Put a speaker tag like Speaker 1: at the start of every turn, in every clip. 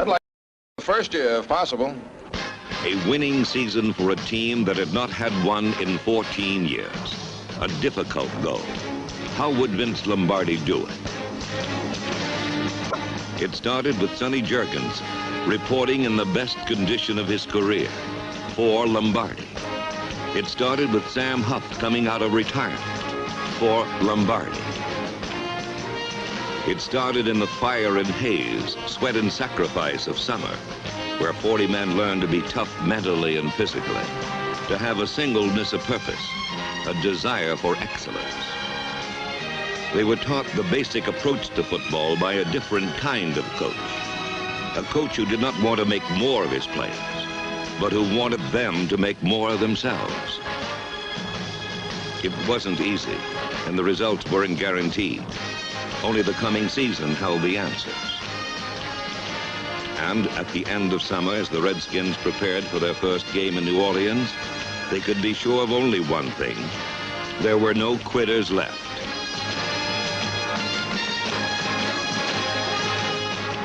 Speaker 1: I'd like the first year, if possible.
Speaker 2: A winning season for a team that had not had one in 14 years. A difficult goal. How would Vince Lombardi do it? It started with Sonny Jurgens reporting in the best condition of his career for Lombardi. It started with Sam Huff coming out of retirement for Lombardi. It started in the fire and haze, sweat and sacrifice of summer, where 40 men learned to be tough mentally and physically, to have a singleness of purpose, a desire for excellence. They were taught the basic approach to football by a different kind of coach. A coach who did not want to make more of his players, but who wanted them to make more of themselves. It wasn't easy, and the results weren't guaranteed. Only the coming season held the answers. And at the end of summer, as the Redskins prepared for their first game in New Orleans, they could be sure of only one thing. There were no quitters left.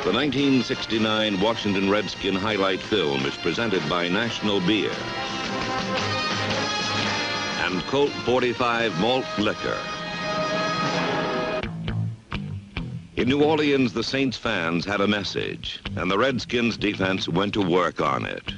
Speaker 2: The 1969 Washington Redskin highlight film is presented by National Beer and Colt 45 Malt Liquor. In New Orleans, the Saints fans had a message, and the Redskins defense went to work on it.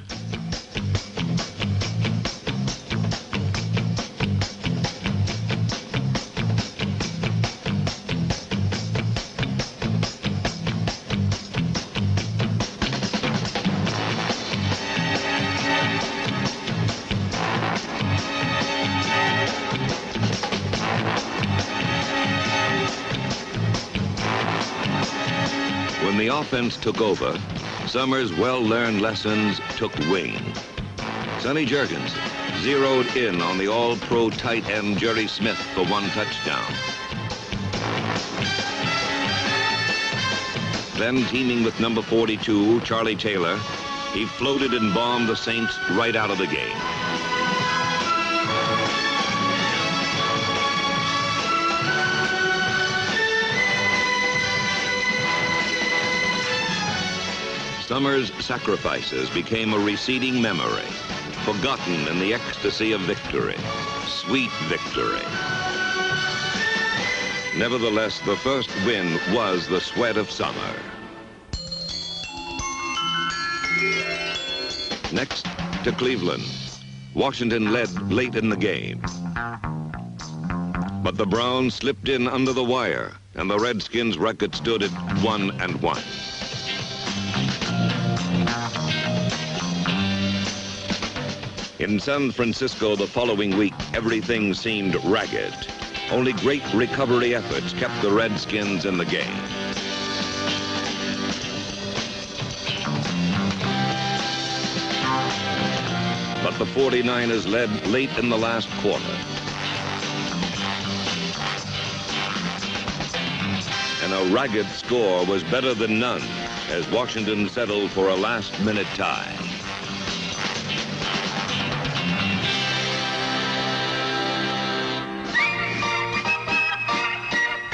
Speaker 2: When the offense took over, Summer's well-learned lessons took wing. Sonny Jurgens zeroed in on the all-pro tight end Jerry Smith for one touchdown. Then, teaming with number 42, Charlie Taylor, he floated and bombed the Saints right out of the game. Summer's sacrifices became a receding memory, forgotten in the ecstasy of victory, sweet victory. Nevertheless, the first win was the sweat of summer. Next to Cleveland, Washington led late in the game. But the Browns slipped in under the wire, and the Redskins' record stood at 1-1. In San Francisco the following week, everything seemed ragged. Only great recovery efforts kept the Redskins in the game. But the 49ers led late in the last quarter. And a ragged score was better than none as Washington settled for a last-minute tie.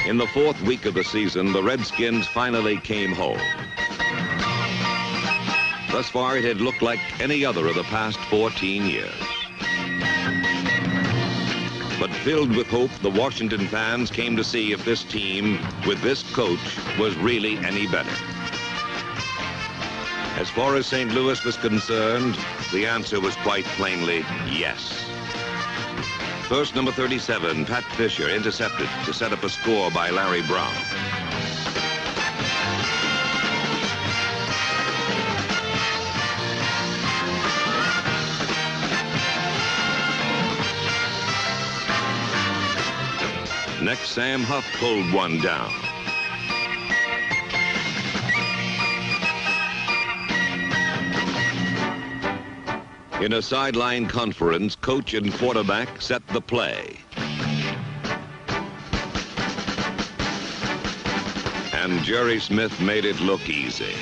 Speaker 2: In the fourth week of the season, the Redskins finally came home. Thus far, it had looked like any other of the past 14 years. But filled with hope, the Washington fans came to see if this team, with this coach, was really any better. As far as St. Louis was concerned, the answer was quite plainly yes. First, number 37, Pat Fisher, intercepted to set up a score by Larry Brown. Next, Sam Huff pulled one down. In a sideline conference, coach and quarterback set the play. And Jerry Smith made it look easy.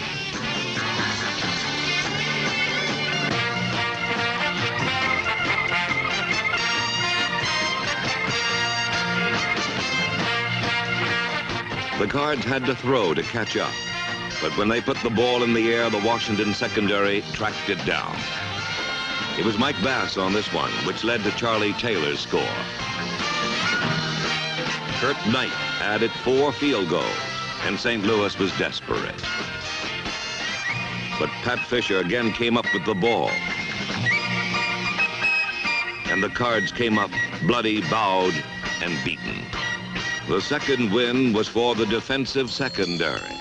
Speaker 2: The Cards had to throw to catch up, But when they put the ball in the air, the Washington secondary tracked it down. It was Mike Bass on this one, which led to Charlie Taylor's score. Kurt Knight added 4 field goals, and St. Louis was desperate. But Pat Fisher again came up with the ball. And the Cards came up bloody, bowed, and beaten. The second win was for the defensive secondary.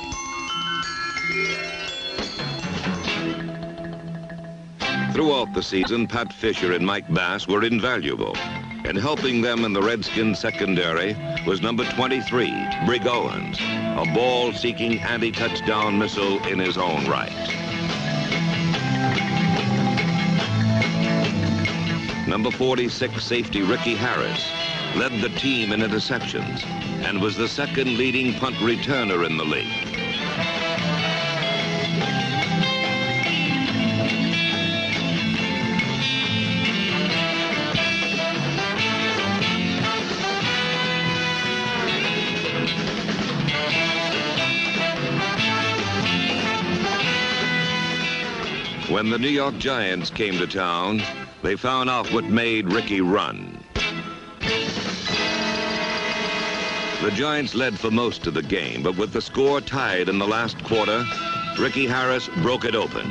Speaker 2: Throughout the season, Pat Fisher and Mike Bass were invaluable, and helping them in the Redskins secondary was number 23, Brig Owens, a ball-seeking anti-touchdown missile in his own right. Number 46, safety Ricky Harris, led the team in interceptions and was the second leading punt returner in the league. When the New York Giants came to town, they found out what made Ricky run. The Giants led for most of the game, but with the score tied in the last quarter, Ricky Harris broke it open.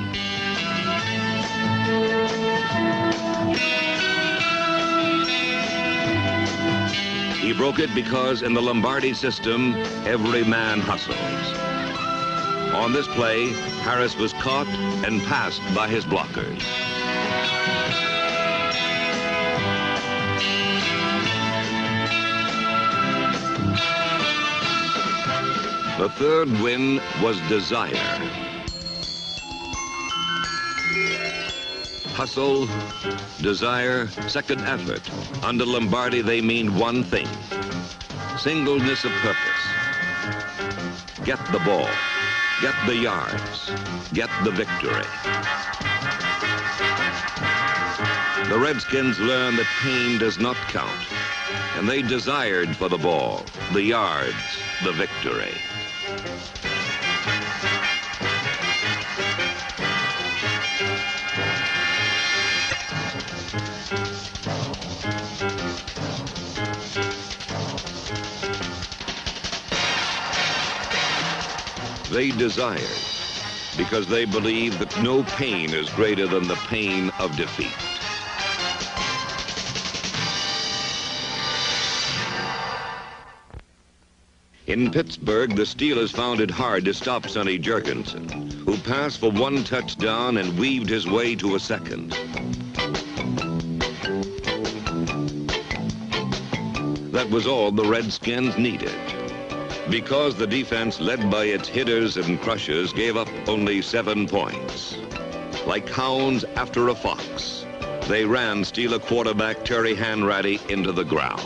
Speaker 2: He broke it because in the Lombardi system, every man hustles. On this play, Harris was caught and passed by his blockers. The third win was desire. Hustle, desire, second effort. Under Lombardi, they mean one thing: singleness of purpose. Get the ball, get the yards, get the victory. The Redskins learned that pain does not count, and they desired for the ball, the yards, the victory. They desired because they believed that no pain is greater than the pain of defeat. In Pittsburgh, the Steelers found it hard to stop Sonny Jurgensen, who passed for one touchdown and weaved his way to a second. That was all the Redskins needed, because the defense, led by its hitters and crushers, gave up only 7 points. Like hounds after a fox, they ran Steeler quarterback Terry Hanratty into the ground.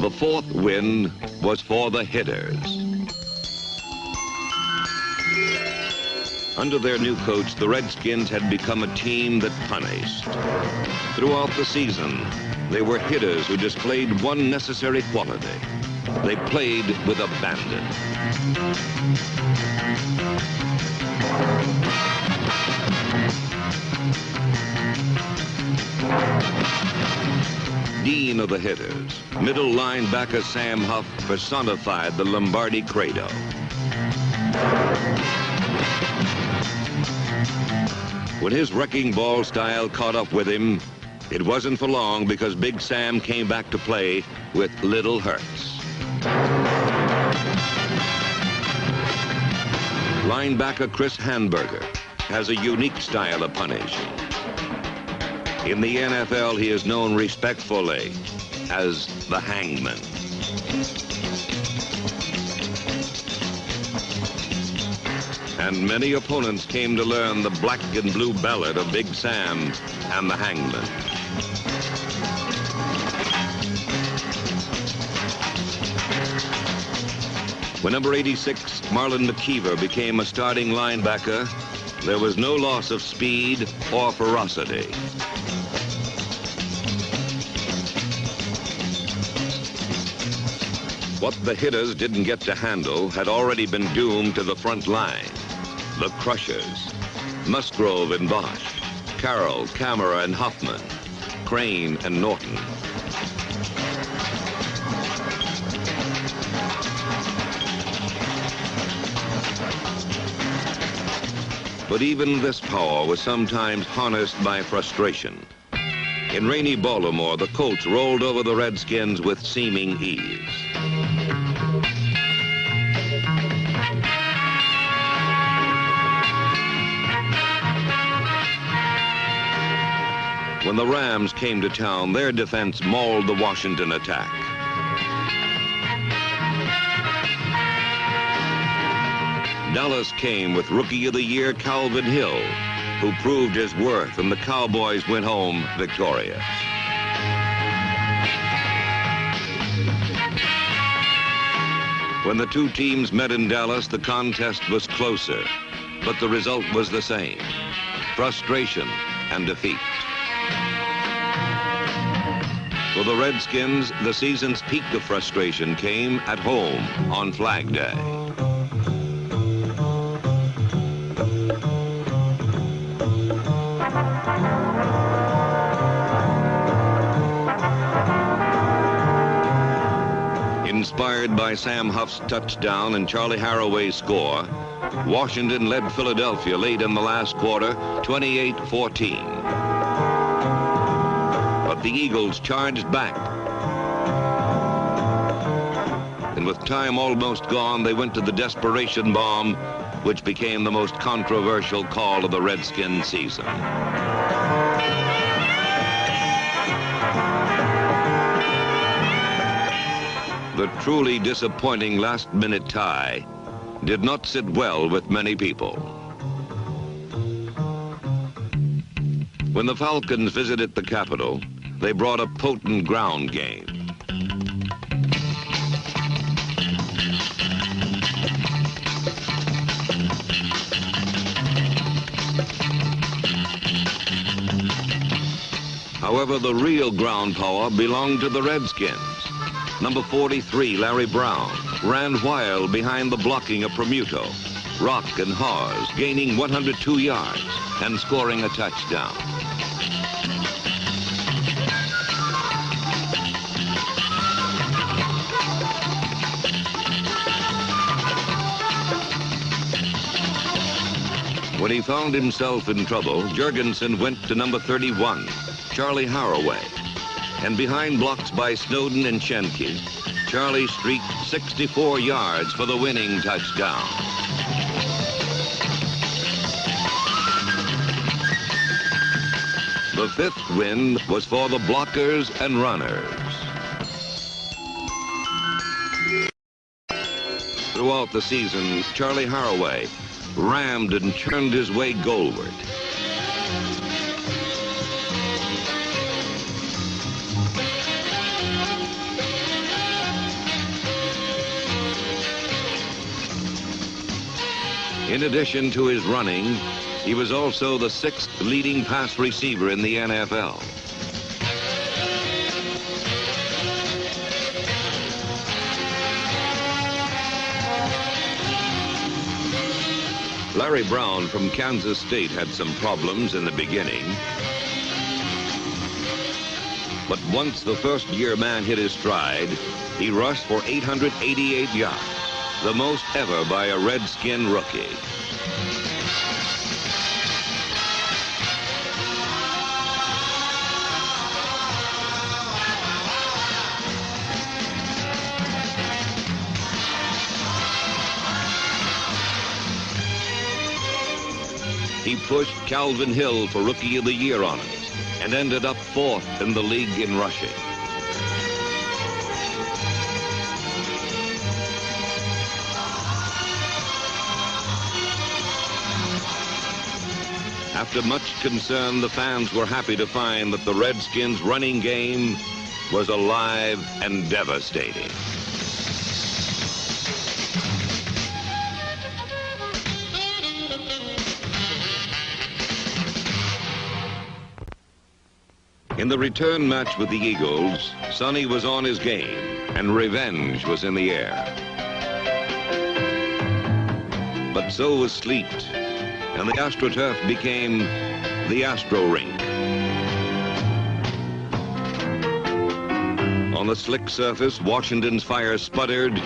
Speaker 2: The fourth win was for the hitters. Under their new coach, the Redskins had become a team that punished. Throughout the season, they were hitters who displayed one necessary quality: they played with abandon. Dean of the hitters, middle linebacker Sam Huff personified the Lombardi credo. When his wrecking ball style caught up with him, it wasn't for long, because Big Sam came back to play with little hurts. Linebacker Chris Hanberger has a unique style of punishing. In the NFL, he is known respectfully as the hangman. And many opponents came to learn the black and blue ballad of Big Sam and the hangman. When number 86, Marlon McKeever, became a starting linebacker, there was no loss of speed or ferocity. What the hitters didn't get to handle had already been doomed to the front line. The crushers, Musgrove and Bosch, Carroll, Camera and Hoffman, Crane and Norton. But even this power was sometimes harnessed by frustration. In rainy Baltimore, the Colts rolled over the Redskins with seeming ease. When the Rams came to town, their defense mauled the Washington attack. Dallas came with Rookie of the Year Calvin Hill, who proved his worth, and the Cowboys went home victorious. When the two teams met in Dallas, the contest was closer, but the result was the same: frustration and defeat. For the Redskins, the season's peak of frustration came at home on Flag Day. Inspired by Sam Huff's touchdown and Charlie Haraway's score, Washington led Philadelphia late in the last quarter, 28-14. But the Eagles charged back. And with time almost gone, they went to the desperation bomb, which became the most controversial call of the Redskins season. The truly disappointing last-minute tie did not sit well with many people. When the Falcons visited the Capitol, they brought a potent ground game. However, the real ground power belonged to the Redskins. Number 43, Larry Brown, ran wild behind the blocking of Promuto, Rock and Hawes, gaining 102 yards and scoring a touchdown. When he found himself in trouble, Jurgensen went to number 31, Charlie Haraway. And behind blocks by Snowden and Schenke, Charlie streaked 64 yards for the winning touchdown. The fifth win was for the blockers and runners. Throughout the season, Charlie Haraway rammed and churned his way goalward. In addition to his running, he was also the 6th leading pass receiver in the NFL. Larry Brown from Kansas State had some problems in the beginning. But once the first-year man hit his stride, he rushed for 888 yards. The most ever by a Redskin rookie. He pushed Calvin Hill for Rookie of the Year honors and ended up 4th in the league in rushing. After much concern, the fans were happy to find that the Redskins' running game was alive and devastating. In the return match with the Eagles, Sonny was on his game, and revenge was in the air. But so was sleet, and the AstroTurf became the Astro Rink. On the slick surface, Washington's fire sputtered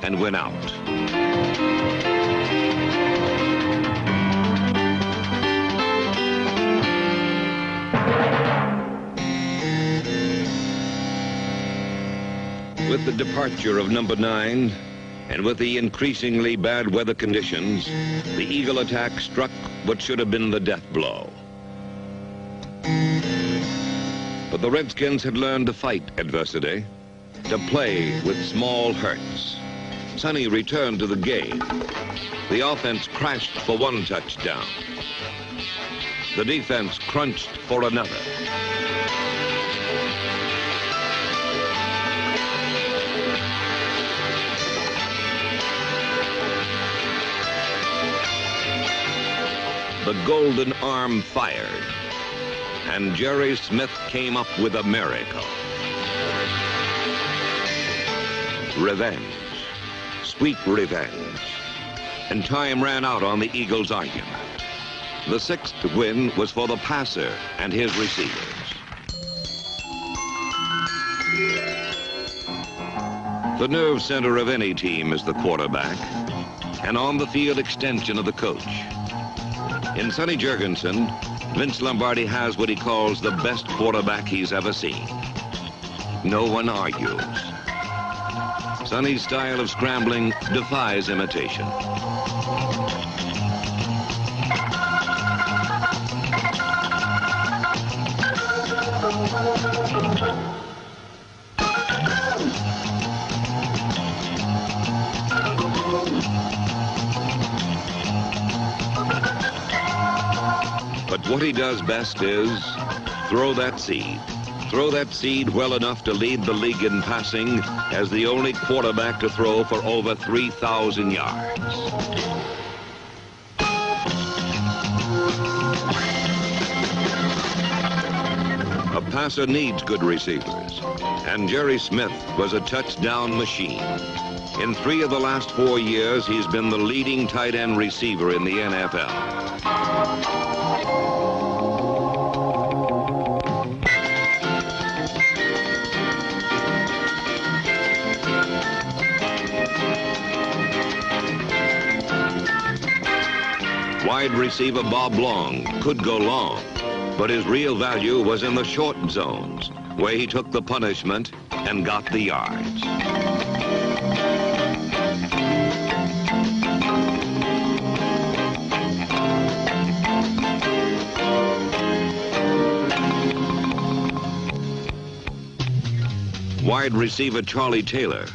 Speaker 2: and went out. With the departure of number 9, and with the increasingly bad weather conditions, the Eagle attack struck what should have been the death blow. But the Redskins had learned to fight adversity, to play with small hurts. Sonny returned to the game. The offense crashed for one touchdown. The defense crunched for another. The golden arm fired, and Jerry Smith came up with a miracle. Revenge, sweet revenge. And time ran out on the Eagles' argument. The 6th win was for the passer and his receivers. The nerve center of any team is the quarterback, an on-the-field extension of the coach. In Sonny Jurgensen, Vince Lombardi has what he calls the best quarterback he's ever seen. No one argues. Sonny's style of scrambling defies imitation. But what he does best is throw that seed. Throw that seed well enough to lead the league in passing as the only quarterback to throw for over 3,000 yards. A passer needs good receivers, and Jerry Smith was a touchdown machine. In 3 of the last 4 years, he's been the leading tight end receiver in the NFL. Wide receiver Bob Long could go long, but his real value was in the short zones, where he took the punishment and got the yards. Wide receiver Charlie Taylor,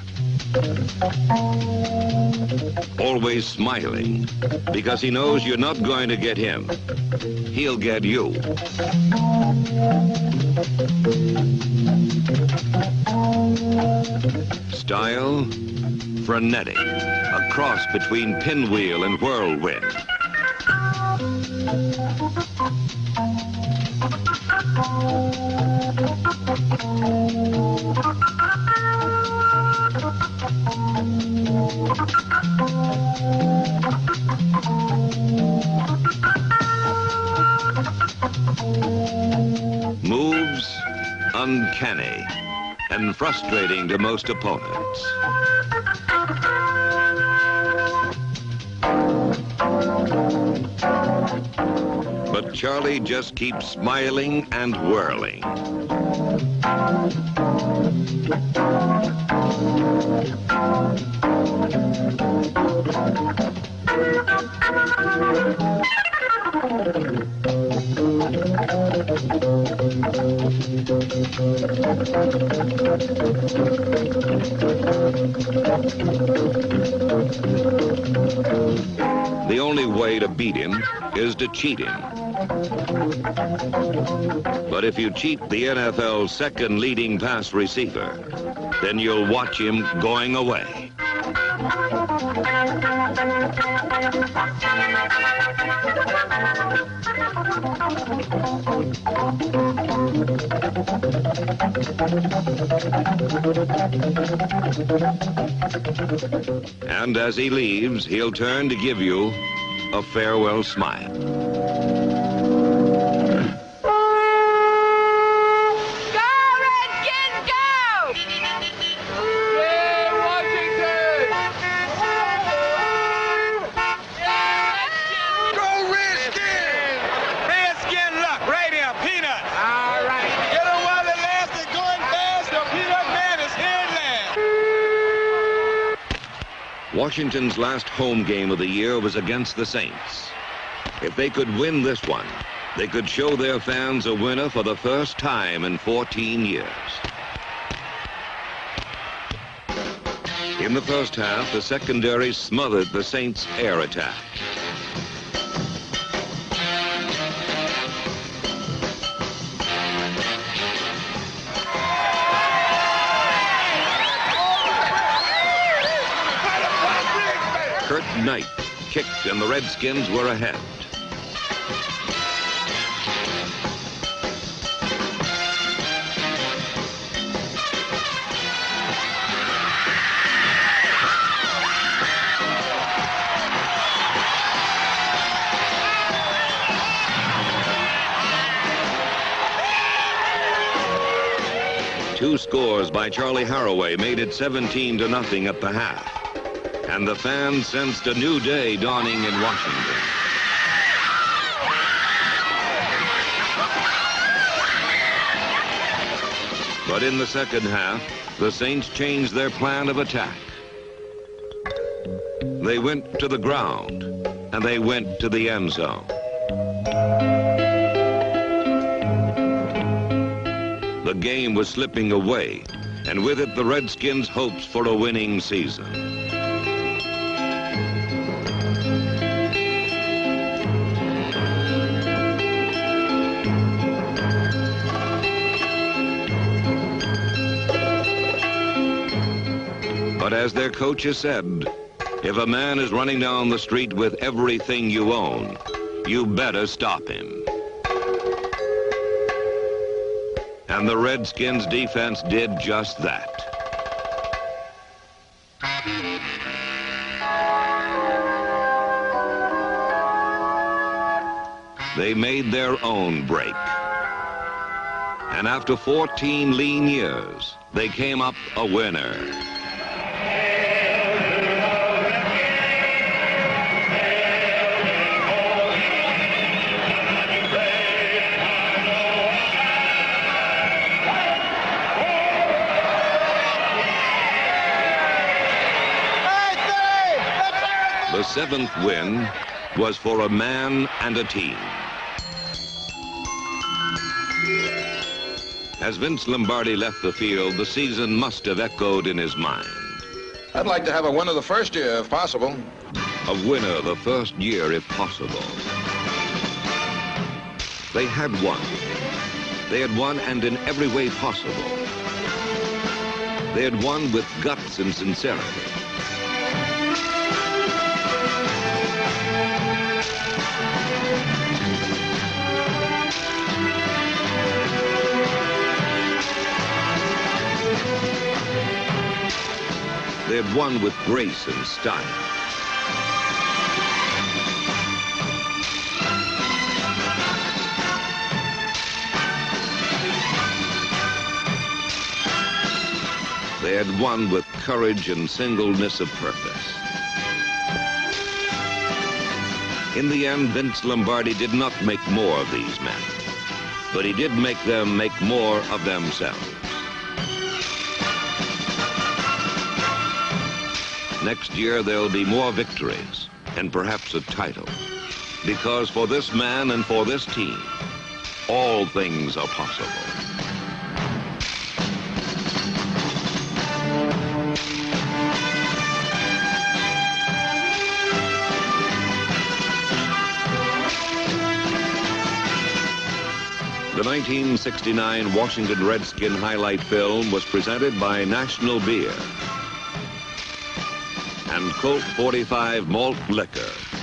Speaker 2: always smiling, because he knows you're not going to get him. He'll get you. Style, frenetic, a cross between pinwheel and whirlwind. Moves uncanny and frustrating to most opponents. But Charlie just keeps smiling and whirling. The only way to beat him is to cheat him. But if you cheat the NFL's second leading pass receiver, then you'll watch him going away. And as he leaves, he'll turn to give you a farewell smile.
Speaker 3: Go, Redskins, go! Yeah, Washington! Yeah,
Speaker 1: Go Redskins!
Speaker 4: Redskin luck, right here, Peanut.
Speaker 3: all right.
Speaker 4: Get him while the last is going fast. The Peanut Man is here last.
Speaker 2: Washington's last home game of the year was against the Saints. If they could win this one, they could show their fans a winner for the first time in 14 years. In the first half, the secondary smothered the Saints' air attack. Kurt Knight kicked and the Redskins were ahead. Two scores by Charlie Haraway made it 17-0 at the half. And the fans sensed a new day dawning in Washington. But in the second half, the Saints changed their plan of attack. They went to the ground, and they went to the end zone. The game was slipping away, and with it the Redskins' hopes for a winning season. But as their coach has said, if a man is running down the street with everything you own, you better stop him. And the Redskins defense did just that. They made their own break. And after 14 lean years, they came up a winner. The seventh win was for a man and a team. As Vince Lombardi left the field, the season must have echoed in his mind.
Speaker 1: I'd like to have a winner the first year, if possible.
Speaker 2: A winner the first year, if possible. They had won. They had won, and in every way possible. They had won with guts and sincerity. They had won with grace and style. They had won with courage and singleness of purpose. In the end, Vince Lombardi did not make more of these men, but he did make them make more of themselves. Next year, there'll be more victories and perhaps a title. Because for this man and for this team, all things are possible. The 1969 Washington Redskin highlight film was presented by National Beer. and Colt 45 malt liquor.